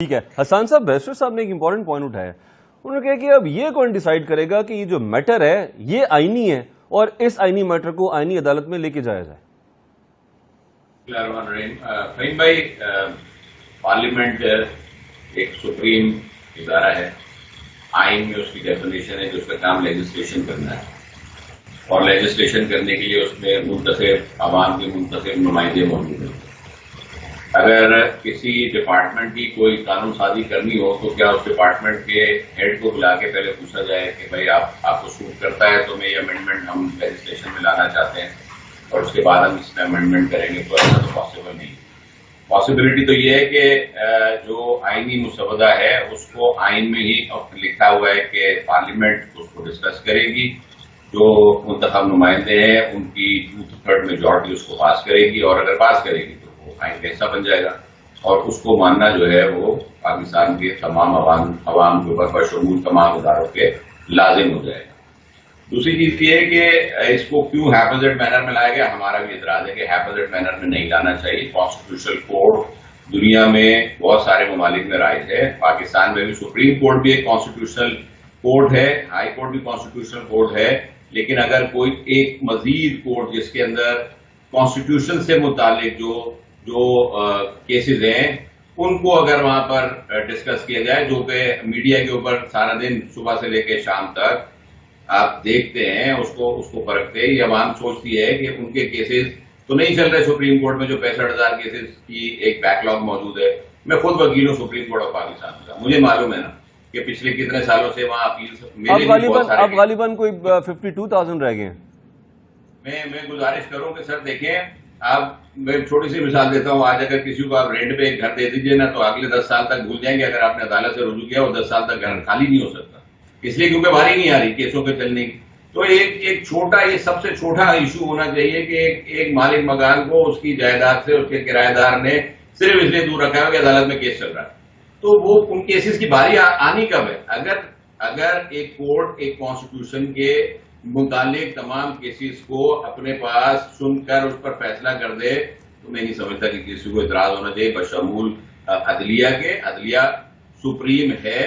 ٹھیک ہے حسان صاحب، بیسٹر صاحب نے ایک امپورٹنٹ پوائنٹ اٹھایا. انہوں نے کہا کہ اب یہ کون ڈیسائیڈ کرے گا کہ یہ جو میٹر ہے یہ آئینی ہے اور اس آئینی میٹر کو آئینی عدالت میں لے کے جایا جائے. فہیم بھائی، پارلیمنٹ ایک سپریم ادارہ ہے. آئین میں اس کی ڈیفینیشن ہے کہ اس کا کام لیجسلیشن کرنا ہے، اور لیجسلیشن کرنے کے لیے اس میں منتخب عوام کے منتخب نمائندے موجود ہیں. اگر کسی ڈپارٹمنٹ کی کوئی قانون سازی کرنی ہو تو کیا اس ڈپارٹمنٹ کے ہیڈ کو بلا کے پہلے پوچھا جائے کہ بھائی آپ کو سوٹ کرتا ہے تو میں یہ امینڈمنٹ ہم لیجسلیشن میں لانا چاہتے ہیں اور اس کے بعد ہم اس میں امینڈمنٹ کریں گے؟ تو ایسا تو پاسبل نہیں. پاسبلٹی تو یہ ہے کہ جو آئینی مسودہ ہے اس کو آئین میں ہی لکھا ہوا ہے کہ پارلیمنٹ اس کو ڈسکس کرے گی، جو منتخب نمائندے ہیں ان کی 2/3 میجورٹی اس کو پاس کرے گی، اور اگر پاس کرے گی تو وہ آئین کا حصہ بن جائے گا، اور اس کو ماننا جو ہے وہ پاکستان کے تمام عوام کے اوپر بشمول تمام اداروں کے لازم ہو جائے گا. دوسری چیز یہ ہے کہ اس کو کیوں ہیپوزٹ مینر میں لایا گیا. ہمارا بھی اعتراض ہے کہ ہیپوزٹ مینر میں نہیں لانا چاہیے. کانسٹیٹیوشنل کوڈ دنیا میں بہت سارے ممالک میں رائج ہے، پاکستان میں بھی سپریم کورٹ بھی ایک کانسٹیٹیوشنل کوڈ ہے، ہائی کورٹ بھی کانسٹیٹیوشنل کوڈ ہے. لیکن اگر کوئی ایک مزید کوڈ جس کے اندر کانسٹیٹیوشن سے متعلق جو کیسز ہیں ان کو اگر وہاں پر ڈسکس کیا جائے، جو کہ میڈیا کے اوپر سارا دن صبح سے لے کے شام تک آپ دیکھتے ہیں، اس کو پرکھتے ہیں، یہ عوام سوچتی ہے کہ ان کے کیسز تو نہیں چل رہے سپریم کورٹ میں جو 65,000 کیسز کی ایک بیک لاگ موجود ہے. میں خود وکیل ہوں سپریم کورٹ آف پاکستان کا، مجھے معلوم ہے نا کہ پچھلے کتنے سالوں سے وہاں اپیل اب غالباً کوئی 52,000 رہ گئے ہیں. میں گزارش کروں کہ سر دیکھیں، میں چھوٹی سی مثال دیتا ہوں. آج اگر کسی کو آپ رینٹ پہ ایک گھر دے دیجئے نا تو اگلے 10 سال تک بھول جائیں گے. اگر آپ نے عدالت سے رجوع کیا وہ 10 سال تک گھر خالی نہیں ہو سکتا، اس لیے کیونکہ باری نہیں آ رہی کیسوں پہ چلنے کی. تو ایک چھوٹا، یہ سب سے چھوٹا ایشو ہونا چاہیے کہ ایک مالک مکان کو اس کی جائیداد سے اس کے کرایہ دار نے صرف اس لیے دور رکھا ہے کہ عدالت میں کیس چل رہا ہے. تو وہ ان کیسز کی باری آنی کب ہے؟ اگر ایک کورٹ ایک کانسٹیٹیوشن کے متعلق تمام کیسز کو اپنے پاس سن کر اس پر فیصلہ کر دے تو میں نہیں سمجھتا کہ کسی کو اعتراض ہونا چاہیے، بشمول عدلیہ کے. عدلیہ سپریم ہے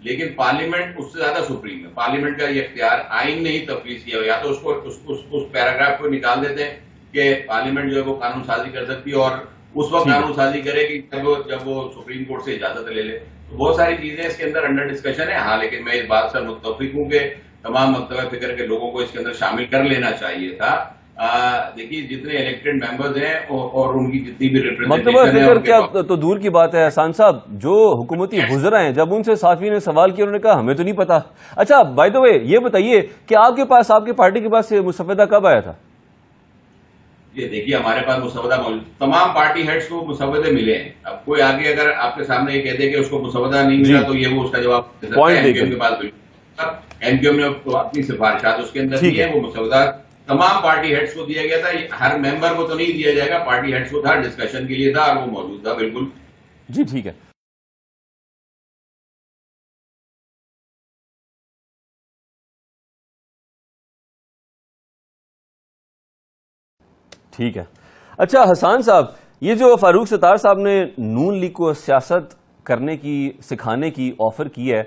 لیکن پارلیمنٹ اس سے زیادہ سپریم ہے. پارلیمنٹ کا یہ اختیار آئین نے ہی تفویض کیا ہوا. یا تو اس پیراگراف کو نکال دیتے ہیں کہ پارلیمنٹ جو ہے وہ قانون سازی کر سکتی ہے، اور اس وقت قانون سازی کرے کہ جب وہ سپریم کورٹ سے اجازت لے لے. تو بہت ساری چیزیں اس کے اندر انڈر ڈسکشن ہے. ہاں، لیکن میں اس بات سے متفق ہوں کہ تمام مکتبہ فکر کے لوگوں کو اس کے اندر شامل کر لینا چاہیے تھا. دیکھیے جتنے الیکٹڈ ممبرز ہیں اور ان کی جتنی بھی مکتبہ فکر کیا تو دور کی بات ہے حسان صاحب، جو حکومتی وزراء ہیں جب ان سے صحافی نے سوال کیا انہوں نے کہا ہمیں تو نہیں پتا. اچھا بائی دا وے یہ بتائیے کہ آپ کے پاس، آپ کی پارٹی کے پاس مسودہ کب آیا تھا؟ یہ دیکھیے ہمارے پاس مسودہ موجود، تمام پارٹی ہیڈز کو مسودے ملے ہیں. اب کوئی آگے اگر آپ کے سامنے یہ کہہ دے کہ اس کو مسودہ نہیں ملا تو یہ وہ اس کا جواب دے سکتا ہے. ایم کے پاس ایم کیو نے اپنی سفارشات اس کے اندر دی ہے. وہ مسودہ تمام پارٹی ہیڈز کو دیا گیا تھا. ہر ممبر کو تو نہیں دیا جائے گا، پارٹی ہیڈز کو تھا، ڈسکشن کے لیے تھا اور وہ موجود تھا. بالکل جی ٹھیک ہے. ٹھیک ہے. اچھا حسان صاحب، یہ جو فاروق ستار صاحب نے نون لیگ کو سیاست کرنے کی، سکھانے کی آفر کی ہے،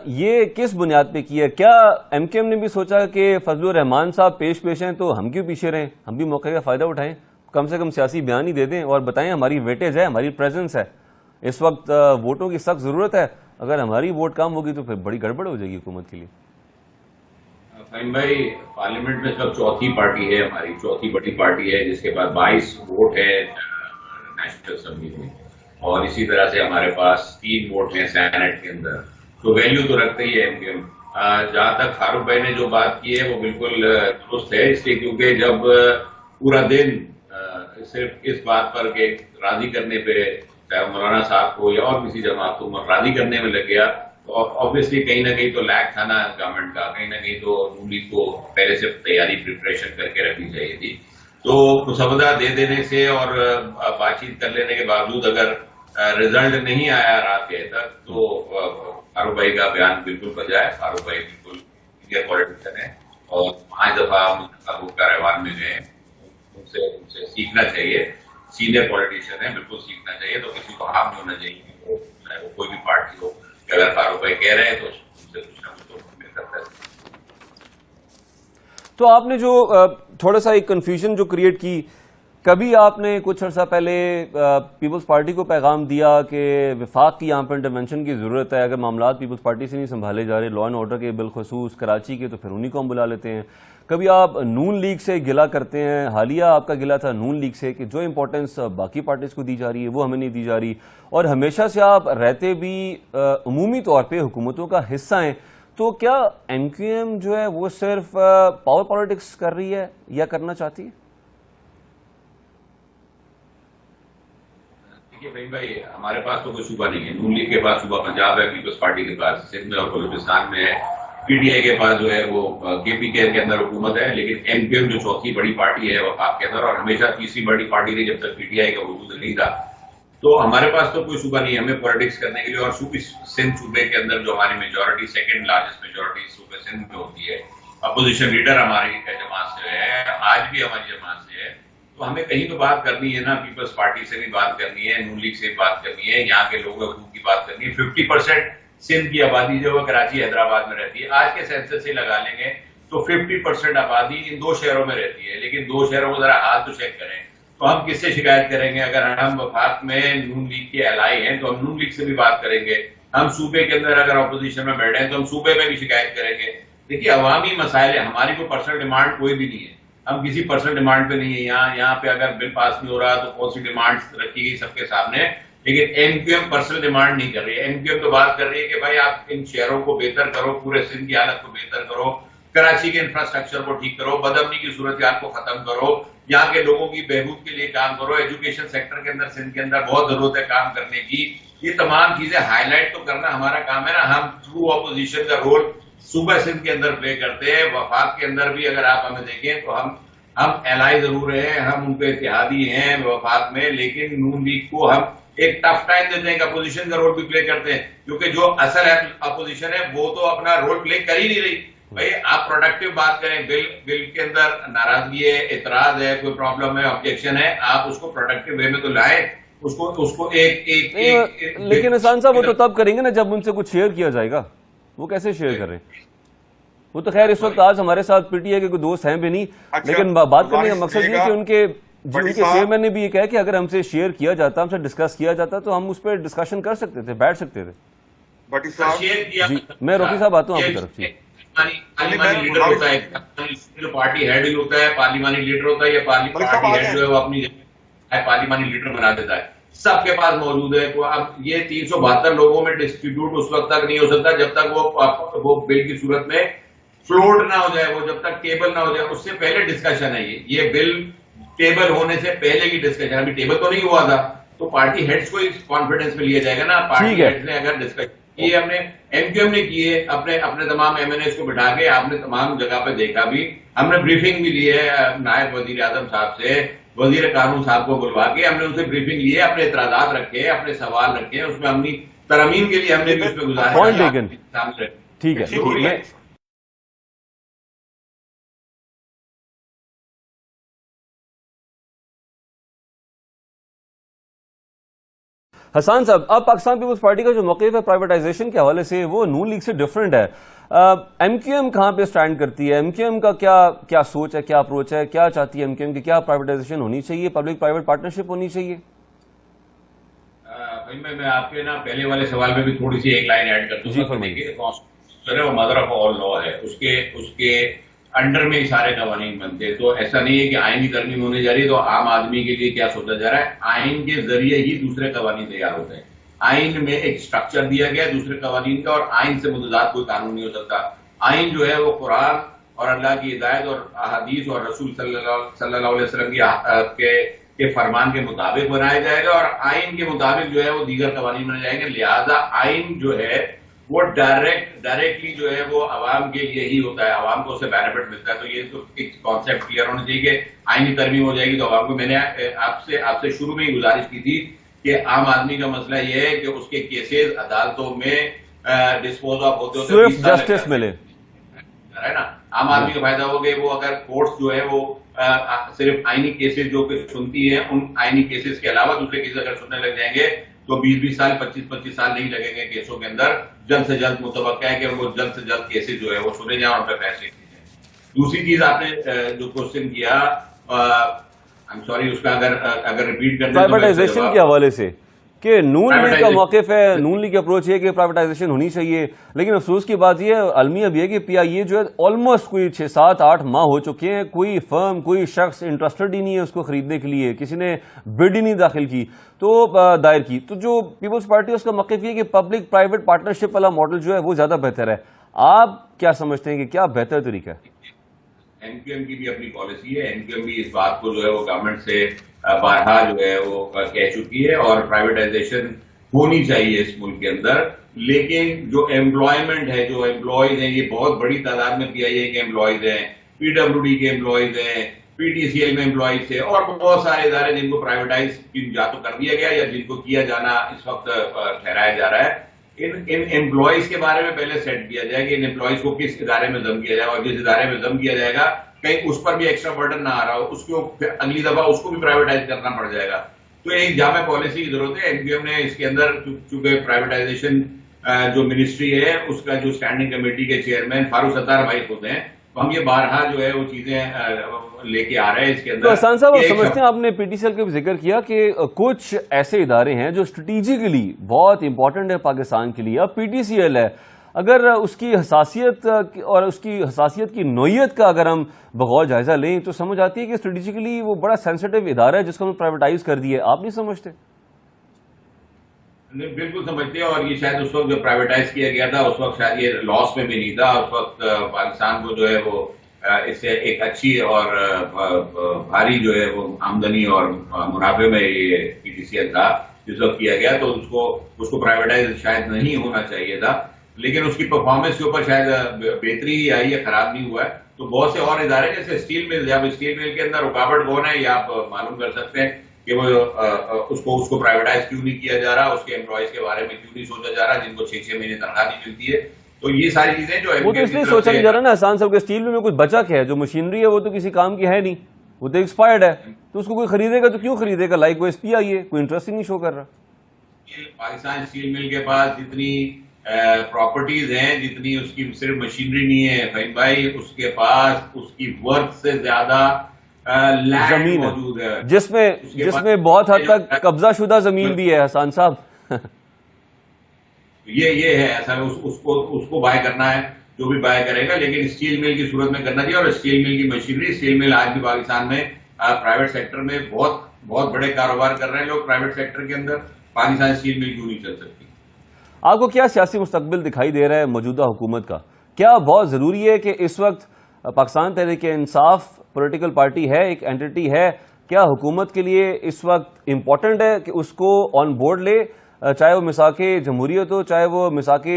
یہ کس بنیاد پہ کی ہے؟ کیا ایم کیو ایم نے بھی سوچا کہ فضل الرحمان صاحب پیش ہیں تو ہم کیوں پیچھے رہیں، ہم بھی موقع کا فائدہ اٹھائیں، کم سے کم سیاسی بیان ہی دے دیں اور بتائیں ہماری ویٹیج ہے، ہماری پریزنس ہے، اس وقت ووٹوں کی سخت ضرورت ہے، اگر ہماری ووٹ کم ہوگی تو پھر بڑی گڑبڑ ہو جائے گی حکومت کے لیے. فہیم بھائی، پارلیمنٹ میں اس وقت چوتھی پارٹی ہے، ہماری چوتھی بڑی پارٹی ہے، جس کے بعد 22 ووٹ ہے نیشنل اسمبلی میں، اور اسی طرح سے ہمارے پاس 3 ووٹ ہیں سینیٹ کے اندر. تو ویلیو تو رکھتے ہی ہے ایم کیو ایم. جہاں تک فاروق بھائی نے جو بات کی ہے وہ بالکل درست ہے، اس لیے کیونکہ جب پورا دن صرف اس بات پر کہ راضی کرنے پہ چاہے مولانا صاحب کو یا اور کسی جماعت کو راضی کرنے میں لگ گیا تو آبویسلی کہیں نہ کہیں تو لیک تھا نا گورنمنٹ کا، کہیں نہ کہیں تو نون لیگ کو پہلے سے تیاری پریپریشن کر کے رکھنی چاہیے تھی. تو مسودہ دے دینے سے اور بات چیت کر لینے کے باوجود اگر رزلٹ نہیں آیا رات گئے تک تو فاروق بھائی کا بیان بالکل بجا ہے. فاروق بھائی بالکل سینئر پولیٹیشین ہے اور 5 دفعہ منتخب کا ایوان میں گئے، ان سے سیکھنا چاہیے. سینئر پولیٹیشین ہے، بالکل سیکھنا چاہیے. تو کسی کو ہارم نہیں ہونا چاہیے کہ وہ اگر فاروق بھائی کہہ رہے ہیں تو ان سے کچھ نہ کچھ تو مل کرتا ہے. تو آپ نے جو تھوڑا سا ایک کنفیوژن جو کریٹ کی، کبھی آپ نے کچھ عرصہ پہلے پیپلز پارٹی کو پیغام دیا کہ وفاق کی یہاں پر انٹرونشن کی ضرورت ہے، اگر معاملات پیپلز پارٹی سے نہیں سنبھالے جا رہے، لا اینڈ آرڈر کے بالخصوص کراچی کے، تو پھر انہی کو ہم بلا لیتے ہیں. کبھی آپ نون لیگ سے گلہ کرتے ہیں، حالیہ آپ کا گلہ تھا نون لیگ سے کہ جو امپورٹنس باقی پارٹیز کو دی جا رہی ہے وہ ہمیں نہیں دی جا رہی، اور ہمیشہ سے آپ رہتے بھی عمومی طور پہ حکومتوں کا حصہ ہیں. تو کیا ایم کیو ایم جو ہے وہ صرف پاور پالیٹکس کر رہی ہے یا کرنا چاہتی ہے؟ دیکھیے فہیم بھائی، ہمارے پاس تو کوئی صوبہ نہیں ہے. نون لیگ کے پاس صوبہ پنجاب ہے، پیپلز پارٹی کے پاس سندھ میں اور بلوچستان میں ہے، پی ٹی آئی کے پاس جو ہے وہ کے پی کے اندر حکومت ہے، لیکن ایم کیو ایم جو چوتھی بڑی پارٹی ہے وفاق کے اندر، اور ہمیشہ تیسری بڑی پارٹی رہی جب تک پی ٹی آئی کا وجود نہیں تھا. تو ہمارے پاس تو کوئی صوبہ نہیں ہے ہمیں پالیٹکس کرنے کے لیے. اور سندھ صوبے کے اندر جو ہماری میجورٹی، سیکنڈ لارجسٹ میجورٹی صوبے سندھ میں ہوتی ہے، اپوزیشن لیڈر ہماری جماعت سے ہے، آج بھی ہماری جماعت سے ہے. تو ہمیں کہیں تو بات کرنی ہے نا، پیپلز پارٹی سے بھی بات کرنی ہے، نون لیگ سے بھی بات کرنی ہے، یہاں کے لوگوں کی بات کرنی ہے. 50% سندھ کی آبادی جو ہے کراچی حیدرآباد میں رہتی ہے. آج کے سینسس سے لگا لیں گے تو 50% آبادی ان دو شہروں میں رہتی ہے، لیکن دو شہروں کو ذرا حال تو چیک کریں. تو ہم کس سے شکایت کریں گے؟ اگر ہم وفاق میں نون لیگ کے الائی ہیں تو ہم نون لیگ سے بھی بات کریں گے. ہم صوبے کے اندر اگر اپوزیشن میں بیٹھے ہیں تو ہم صوبے میں بھی شکایت کریں گے. دیکھیے عوامی مسائل ہیں، ہماری کوئی پرسنل ڈیمانڈ کوئی بھی نہیں ہے، ہم کسی پرسنل ڈیمانڈ پہ نہیں ہے. یہاں پہ اگر بل پاس نہیں ہو رہا تو کون سی ڈیمانڈ رکھی گئی سب کے سامنے، لیکن M Q M personal demand نہیں کر رہی ہے. ایم کیو ایم تو بات کر رہی ہے کہ بھائی آپ ان شہروں کو بہتر کرو، پورے سندھ کی حالت کو بہتر کرو، کراچی کے انفراسٹرکچر کو ٹھیک کرو، بدامنی کی صورتحال کو ختم کرو، یہاں کے لوگوں کی بہبود کے لیے کام کرو. ایجوکیشن سیکٹر کے اندر سندھ کے اندر بہت ضرورت ہے کام کرنے کی. یہ تمام چیزیں ہائی لائٹ تو کرنا ہمارا کام ہے نا. ہم تھرو اپوزیشن کا رول صوبہ سندھ کے اندر پلے کرتے ہیں. وفاق کے اندر بھی اگر آپ ہمیں دیکھیں تو ہم الائی ضرور ہیں، ہم ان کے اتحادی ہیں وفاق میں، لیکن نون لیگ کو ہم ایک ٹف ٹائم دیتے ہیں کہ اپوزیشن کا رول بھی پلے کرتے ہیں، کیونکہ جو اصل اپوزیشن ہے وہ تو اپنا رول پلے کر ہی نہیں رہی. بھائی آپ پروڈکٹیو بات کریں، بل کے اندر ناراضگی ہے، اعتراض ہے، کوئی پرابلم ہے، آبجیکشن ہے، آپ اس کو پروڈکٹیو وے میں تو لائیں، اس کو ایک لیکن حسان صاحب وہ تو تب کریں گے نا جب ان سے کچھ شیئر کیا جائے گا. وہ کیسے شیئر کریں؟ وہ تو خیر اس وقت آج ہمارے ساتھ پی ٹی آئی کے کوئی دوست ہیں بھی نہیں، لیکن بات کرنے کا مقصد یہ کہ ان کے چیئرمین نے بھی یہ کہا کہ اگر ہم سے شیئر کیا جاتا، ہم سے ڈسکس کیا جاتا تو ہم اس پہ ڈسکشن کر سکتے تھے، بیٹھ سکتے تھے. جی میں روکی صاحب آتا ہوں آپ کی طرف. جی پارلیمانی لیڈر ہوتا ہے، جو پارٹی ہیڈ ہوتا ہے پارلیمانی لیڈر ہوتا ہے، یا پارٹی ہیڈ جو ہے وہ اپنی پارلیمانی لیڈر بنا دیتا ہے، سب کے پاس موجود ہے. اب یہ 372 لوگوں میں ڈسٹریبیوٹ اس وقت تک نہیں ہو سکتا جب تک وہ بل کی صورت میں فلوٹ نہ ہو جائے، وہ جب تک ٹیبل نہ ہو جائے. اس سے پہلے ڈسکشن ہے یہ بل ٹیبل ہونے سے پہلے کی ڈسکشن. ابھی ٹیبل تو نہیں ہوا تھا، تو پارٹی ہیڈز کو کانفیڈنس میں لیا جائے گا نا. پارٹی ہیڈز نے اگر ڈسکشن یہ ہم نے ایم کیو ایم نے کیے اپنے تمام ایم این ایس کو بٹھا کے، آپ نے تمام جگہ پہ دیکھا بھی، ہم نے بریفنگ بھی لی ہے نائب وزیر اعظم صاحب سے، وزیر قانون صاحب کو بلوا کے ہم نے ان سے بریفنگ لی ہے، اپنے اعتراضات رکھے، اپنے سوال رکھے، اس میں اپنی ترمیم کے لیے ہم نے بھی اس پہ گزارش. ٹھیک ہے. حسان صاحب، اب پاکستان پیپلز پارٹی کا جو موقف ہے پرائیویٹائزیشن کے حوالے سے وہ نون لیگ سے ڈیفرنٹ ہے. ایم کیو ایم کہاں پہ سٹینڈ کرتی ہے؟ ایم کیو ایم کا کیا سوچ ہے، کیا اپروچ ہے، کیا چاہتی ہے ایم کیو ایم کی؟ کیا پرائیویٹائزیشن ہونی چاہیے، پبلک پرائیویٹ پارٹنرشپ ہونی چاہیے؟ میں آپ کے نا پہلے والے سوال میں بھی تھوڑی سی ایک لائن ایڈ کرتا ہوں. جی فرمائیے. وہ مدر آف آل لا ہے، اس کے انڈر میں ہی سارے قوانین بنتے ہیں. تو ایسا نہیں ہے کہ آئین کی ترمیم ہونے جا رہی ہے تو عام آدمی کے لیے کیا سوچا جا رہا ہے. آئین کے ذریعے ہی دوسرے قوانین تیار ہوتے ہیں. آئین میں ایک سٹرکچر دیا گیا ہے دوسرے قوانین کا، اور آئین سے متضاد کوئی قانون نہیں ہو سکتا. آئین جو ہے وہ قرآن اور اللہ کی ہدایت اور احادیث اور رسول صلی اللہ علیہ وسلم کے فرمان کے مطابق بنایا جائے گا، اور آئین کے مطابق جو ہے وہ دیگر قوانین بنائے جائیں گے. لہذا آئین جو ہے وہ ڈائریکٹلی جو ہے وہ عوام کے لیے ہی ہوتا ہے، عوام کو اس سے بینیفٹ ملتا ہے. تو یہ تو ایک کانسیپٹ کلیئر ہونا چاہیے کہ آئینی ترمیم ہو جائے گی تو عوام کو. میں نے آپ سے شروع میں ہی گزارش کی تھی کہ عام آدمی کا مسئلہ یہ ہے کہ اس کے کیسز عدالتوں میں ڈسپوز آف ہوتے صرف جسٹس ملے ہے نا. عام آدمی کا فائدہ ہو گیا، وہ اگر کورٹس جو ہے وہ صرف آئینی کیسز جو کہ سنتی ہیں، ان آئینی کیسز کے علاوہ دوسرے کیسز اگر سننے لگ جائیں گے تو 20-20 سال 25-25 سال نہیں لگیں گے کیسوں کے اندر. جلد سے جلد متوقع ہے کہ وہ جلد سے جلد کیسز جو ہے وہ سنے جائیں اور ان پہ فیصلے کیے جائیں. دوسری چیز آپ نے جو کوشچن کیا سوری اس کا اگر ریپیٹ کرنا پرائیویٹائزیشن کے حوالے سے کہ نون لیگ کا موقف ہے، نون لیگ کی اپروچ ہے کہ پرائیویٹائزیشن ہونی چاہیے، لیکن افسوس کی بات یہ المیہ بھی ہے کہ پی آئی اے جو ہے آلموسٹ کوئی 6-7-8 ماہ ہو چکے ہیں، کوئی فرم کوئی شخص انٹرسٹڈ ہی نہیں ہے اس کو خریدنے کے لیے، کسی نے بڈ ہی نہیں داخل کی تو دائر کی. تو جو پیپلز پارٹی اس کا موقف یہ ہے کہ پبلک پرائیویٹ پارٹنرشپ والا ماڈل جو ہے وہ زیادہ بہتر ہے. آپ کیا سمجھتے ہیں کہ کیا بہتر طریقہ ہے؟ این کیو ایم کی بھی اپنی پالیسی ہے. این کیو ایم بھی اس بات کو جو ہے وہ گورنمنٹ سے بارہا جو ہے وہ کہہ چکی ہے اور پرائیویٹائزیشن ہونی چاہیے اس ملک کے اندر. لیکن جو امپلائمنٹ ہے، جو امپلائیز ہیں، یہ بہت بڑی تعداد میں پی آئی اے کے امپلائیز ہیں، پی ڈبلیو ڈی کے امپلائیز ہیں، پی ٹی سی ایل میں امپلائیز ہیں اور بہت سارے ادارے جن کو پرائیویٹائز یا تو کر دیا گیا یا جن کو کیا جانا اس وقت ٹھہرایا جا رہا ہے. ان امپلائیز کے بارے میں پہلے سیٹ کیا جائے کہ ان امپلائیز کو کس ادارے میں ضم کیا جائے گا، اور جس ادارے میں ضم کیا جائے گا کہیں اس پر بھی ایکسٹرا برڈن نہ آ رہا ہو، اس کو پھر اگلی دفعہ اس کو بھی پرائیویٹائز کرنا پڑ جائے گا. تو ایک جامع پالیسی کی ضرورت ہے. این کیو ایم نے اس کے اندر چونکہ پرائیویٹائزیشن جو منسٹری ہے اس کا جو اسٹینڈنگ کمیٹی کے چیئرمین فاروق ستار بھائی خود ہیں، تو ہم یہ بارہا جو ہے وہ چیزیں لے کے آ رہے ہیں اس کے اندر. تو احسان صاحب آپ سمجھتے ہیں، آپ نے پی ٹی سی ایل کا بھی ذکر کیا کہ کچھ ایسے ادارے ہیں جو اسٹریٹجیکلی بہت امپورٹنٹ ہے پاکستان کے لیے. اب پی ٹی سی ایل ہے، اگر اس کی حساسیت اور اس کی حساسیت کی نوعیت کا اگر ہم بغور جائزہ لیں تو سمجھ آتی ہے کہ اسٹریٹجیکلی وہ بڑا سینسٹیو ادارہ ہے جس کو ہم پرائیویٹائز کر دیے. آپ نہیں سمجھتے؟ بالکل سمجھتے ہیں. اور یہ شاید اس وقت جو پرائیویٹائز کیا گیا تھا اس وقت شاید یہ لاس میں بھی نہیں تھا. اس وقت پاکستان کو جو ہے وہ اس سے ایک اچھی اور بھاری جو ہے وہ آمدنی اور منافع میں یہ پی ٹی سی ایل تھا جس وقت کیا گیا. تو اس کو پرائیویٹائز شاید نہیں ہونا چاہیے تھا، لیکن اس کی پرفارمنس کے اوپر شاید بہتری ہی آئی ہے، خراب نہیں ہوا ہے. تو بہت سے اور ادارے جیسے اسٹیل مل، جب اسٹیل مل کے اندر رکاوٹ کون ہے یہ آپ معلوم کر سکتے ہیں کہ وہ اس کو پرائیویٹائز کیوں نہیں کیا جا رہا، اس کے امپلائیز کے بارے میں کیوں نہیں سوچا جا رہا جن کو 6 مہینے تنخواہ نہیں ملتی ہے. تو یہ ساری چیزیں جو وہ تو اس لیے سوچا نہیں جا رہا نا احسان صاحب کہ اسٹیل میں کچھ بچا کیا ہے، جو مشینری ہے وہ تو کسی کام کی ہے نہیں، وہ تو ایکسپائرڈ ہے، تو اس کو کوئی خریدے گا تو کیوں خریدے گا؟ لائک وہ ایس پی آئی ہے، کوئی انٹرسٹ ہی نہیں شو کر رہا. پاکستان اسٹیل مل کے پاس جتنی پراپرٹیز ہیں، جتنی اس کی صرف مشینری نہیں ہے فہیم بھائی، اس کے پاس اس کی ورتھ سے زیادہ زمین موجود ہے جس میں بہت حد تک قبضہ شدہ زمین بھی ہے احسان صاحب. یہ ہے ایسا اس کو بائی کرنا ہے جو بھی بائی کرے گا، لیکن اسٹیل مل کی صورت میں کرنا چاہیے. اور اسٹیل مل کی مشینری، اسٹیل مل آج بھی پاکستان میں پرائیویٹ سیکٹر میں بہت بڑے کاروبار کر رہے ہیں لوگ پرائیویٹ سیکٹر کے اندر. پاکستان اسٹیل مل کیوں نہیں چل سکتی؟ آپ کو کیا سیاسی مستقبل دکھائی دے رہا ہے موجودہ حکومت کا؟ کیا بہت ضروری ہے کہ اس وقت پاکستان تحریک انصاف پولیٹیکل پارٹی ہے، ایک اینٹی ہے، کیا حکومت کے لیے اس وقت امپورٹنٹ ہے کہ اس کو آن بورڈ لے، چاہے وہ مساق جمہوریت ہو، چاہے وہ مساق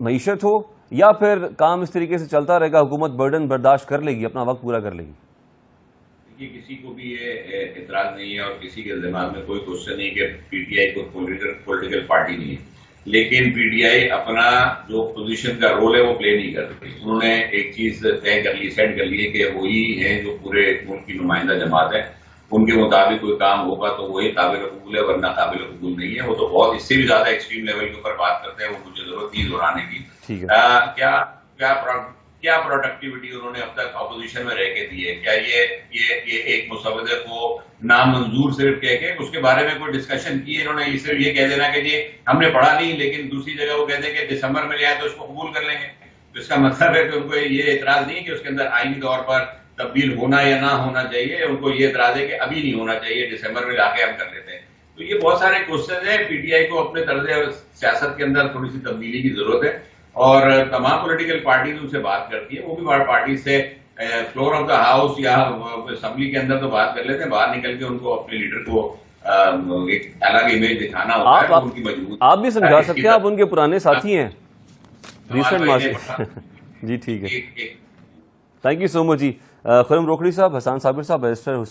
معیشت ہو، یا پھر کام اس طریقے سے چلتا رہے گا، حکومت برڈن برداشت کر لے گی، اپنا وقت پورا کر لے گی؟ کسی کو بھی یہ اعتراض نہیں ہے اور کسی کے دماغ میں کوئی کوشچن نہیں کہ پی ٹی آئی کو پولیٹیکل پارٹی نہیں ہے، لیکن پی ٹی آئی اپنا جو پوزیشن کا رول ہے وہ پلے نہیں کر رہی. انہوں نے ایک چیز طے کر لی، سیٹ کر لی ہے کہ وہی ہیں جو پورے ملک کی نمائندہ جماعت ہے، ان کے مطابق کوئی کام ہوگا تو وہی قابل قبول ہے، ورنہ قابل قبول نہیں ہے. وہ تو بہت اس سے بھی زیادہ ایکسٹریم لیول کے اوپر بات کرتے ہیں، وہ مجھے ضرورت نہیں دہرانے کی. کیا پروڈکٹیوٹی انہوں نے اب تک اپوزیشن میں رہ کے دی ہے؟ کیا یہ ایک مسودے کو نامنظور صرف کہہ کے اس کے بارے میں کوئی ڈسکشن کی ہے انہوں نے؟ صرف یہ کہہ دینا کہ جی ہم نے پڑھا نہیں، لیکن دوسری جگہ وہ کہتے ہیں کہ دسمبر میں لے آئے تو اس کو قبول کر لیں گے. تو اس کا مطلب ہے کہ ان کو یہ اعتراض نہیں کہ اس کے اندر آئینی طور پر تبدیل ہونا یا نہ ہونا چاہیے، ان کو یہ اعتراض ہے کہ ابھی نہیں ہونا چاہیے، دسمبر میں لا کے ہم کر لیتے ہیں. تو یہ بہت سارے کوشچن ہیں. پی ٹی آئی کو اپنے طرز سیاست کے اندر تھوڑی سی تبدیلی کی ضرورت ہے، اور تمام پولیٹیکل پارٹیز ان سے بات کرتی ہے. وہ بھی پارٹی سے فلور آف دا ہاؤس یا اسمبلی کے اندر تو بات کر لیتے ہیں، باہر نکل کے ان کو اپنے لیڈر کو ایک الگ امیج دکھانا ہوتا ہے. ان کی مجبوری آپ بھی سمجھا سکتے ہیں، آپ ان کے پرانے ساتھی ہیں ریسنٹ مارچ. جی ٹھیک ہے، تھینک یو سو مچ. جی خرم روکڑی صاحب، حسان صابر صاحب، بیرسٹر حسین